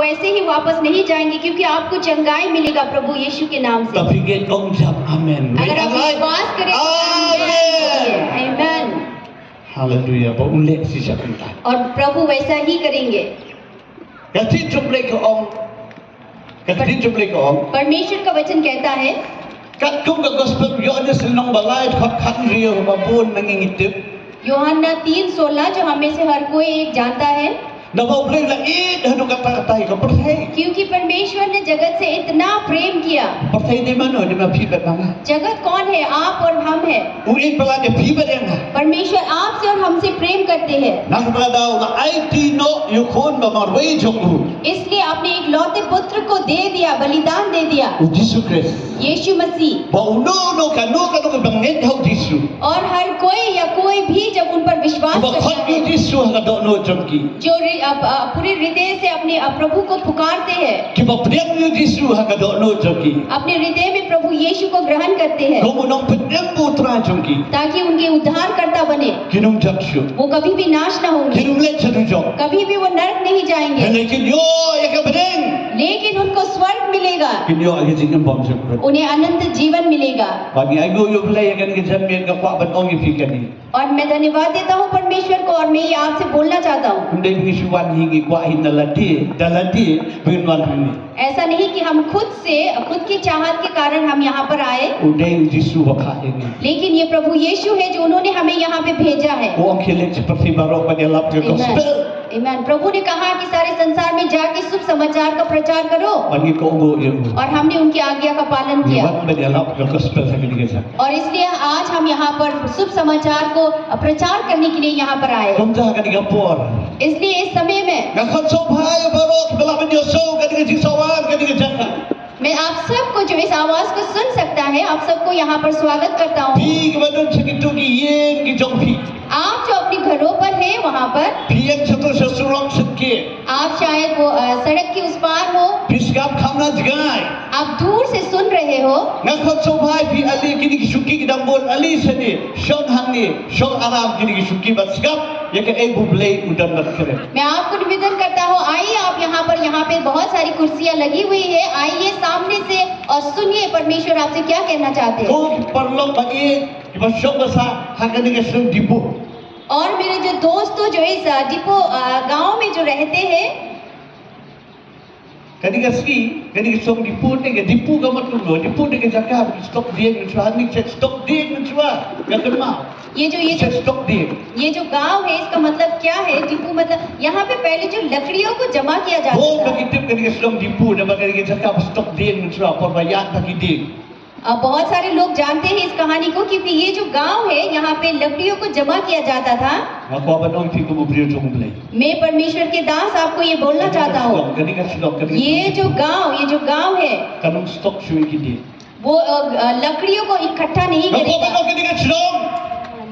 वैसे ही वापस नहीं जाएंगे, क्योंकि आपको चंगाई मिलेगा प्रभु यीशु के नाम से। Tapi kita ucap amin. अगर आप विश्वास करें तो आमीन। Haleluya. Boleh sih sebentar. और प्रभु वैसा ही करेंगे। Kasih jumlah ke orang. Kasih jumlah ke orang. परमेश्वर का वचन कहता है, Kat kung ka gospel yo ada senang balai khat rio babon nangingitip. यूहन्ना 3:16 जो हमें से हर कोई एक जानता है, Na mau boleh la hanu kata-kata ka percaya. क्योंकि परमेश्वर ने जगत से इतना प्रेम किया। Percaya di mana di mana pibat mana? जगत कौन है? आप और हम है। Uin pelada pibat yang na. परमेश्वर आपसे और हमसे प्रेम करते हैं, Nak berada la IT no yukun bamarway joku. इसलिए अपने एक लौते पुत्र को दे दिया, बलिदान दे दिया, Jesus Christ. यीशु मसीह। Bau no ka banget hau Jesus. और हर कोई या कोई भी जब उन पर विश्वास Ba करता khat है, Jesus ha do no jomki. जो पूरे हृदय से अपने प्रभु को पुकारते हैं, Ki ba priang Jesus ha do no jomki. अपने हृदय में प्रभु यीशु को ग्रहण करते हैं, Kamu nong priang putra jomki. ताकि उनके उद्धारकर्ता बने, Kinong jaksu. वो कभी भी नाश ना होंगे, Kinong let satu jom. कभी भी वो नरक नहीं जाएंगे, Lekin yo ya ka bedeng. लेकिन उनको स्वर्ग मिलेगा, Kin yo agi jingam bom jom. उन्हें अनंत जीवन मिलेगा। Bagi ago yo play kan ke jam ka kwa ban ong fikani. और मैं धन्यवाद देता हूँ परमेश्वर को, और मैं ये आपसे बोलना चाहता हूँ, Undai pengisuan hingi kwa dalati penguan hani. ऐसा नहीं कि हम खुद की चाहत के कारण हम यहाँ पर आए, Undai Yesus wakha ini. लेकिन ये प्रभु यीशु है जो उन्होंने हमें यहाँ पे भेजा है। Orang kilik seperti barok pada lap ke gospel. आमीन। प्रभु ने कहा कि सारे संसार में जाके शुभ समाचार का प्रचार करो, Bagi Kongo itu. और हमने उनकी आज्ञा का पालन किया, Buat pada lap ke gospel saya kira. और इसलिए आज हम यहाँ पर शुभ समाचार को प्रचार करने के लिए यहाँ पर आए। Kumta kan digapor. इसलिए इस समय में Ngakot sopai barok belak menyosau kan disawan kan dijaka. मैं आप सबको जो इस आवाज को सुन सकता है, आप सबको यहाँ पर स्वागत करता हूँ। Pi kepada segitu ki yen ki jongpi. आप जो अपने घरों पर हैं वहाँ पर, Pi yang satu sesurang sedikit. आप शायद वो सड़क के उस पार हो, Pi skap kamna jegai. आप दूर से सुन रहे हो, Ngakot sopai pi ali kini kisuki kidambon ali seni. Shon hangi, shon aram kini kisuki bat skap. Ya ke ibu blay udan berkere. मैं आपको निवेदन करता हूँ, आइए आप यहाँ पे बहुत सारी कुर्सियाँ लगी हुई है, आइए सामने से और सुनिए परमेश्वर आपसे क्या कहना चाहते हैं। Kau perlu bagi kita shop besar harga ni kesun dibu. और मेरे जो दोस्तों जो इस डिपो गांव में जो रहते हैं, Kadi kesung dipu ni ke dipu kamu tu lo dipu ni ke cakap stok dia ni cuba ni cek stok dia ni cuba kata mah ये cek stok dia. जो गांव है इसका मतलब क्या है? डिपो मतलब यहाँ पे पहले जो लकड़ियों को जमा किया जाता Oh था। bagi tip kadi kesung dipu dan bagi ke cakap stok dia ni cuba perbayar bagi dia. बहुत सारे लोग जानते हैं इस कहानी को, क्योंकि ये जो गांव है यहाँ पे लकड़ियों को जमा किया जाता था। Aku apa dong fikir kamu beri jom beli. मैं परमेश्वर के दास आपको ये बोलना चाहता हूँ, Kadi kesung ये जो गांव है kanong stok cuy kini. वो लकड़ियों को इकट्ठा नहीं Aku apa करेगा। dong kadi kesung?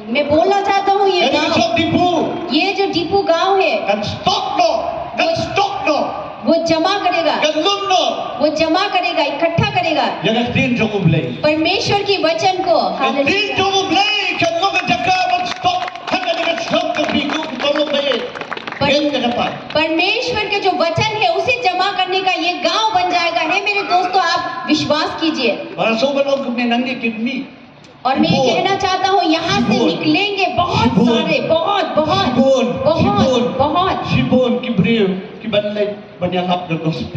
मैं बोलना चाहता हूँ ये Kadi गांव, kesung dipu ये जो डिपो गांव है kan stok no. वो जमा करेगा, Kan lum no. वो जमा करेगा, इकट्ठा करेगा Jangan tin jom beli. परमेश्वर की वचन को। Kan tin jom beli kan lo kan cakap stok harga ni kesung ke biku kalau beli. Kan cakap. परमेश्वर के जो वचन है उसे जमा करने का ये गांव बन जाएगा। है मेरे दोस्तों, आप विश्वास कीजिए। Para sobat orang kemenangan kini. और मैं ये कहना चाहता हूँ, यहाँ से निकलेंगे बहुत सारे, बहुत Sibon बहुत ki beri ki banlay banyak hap ke gospel.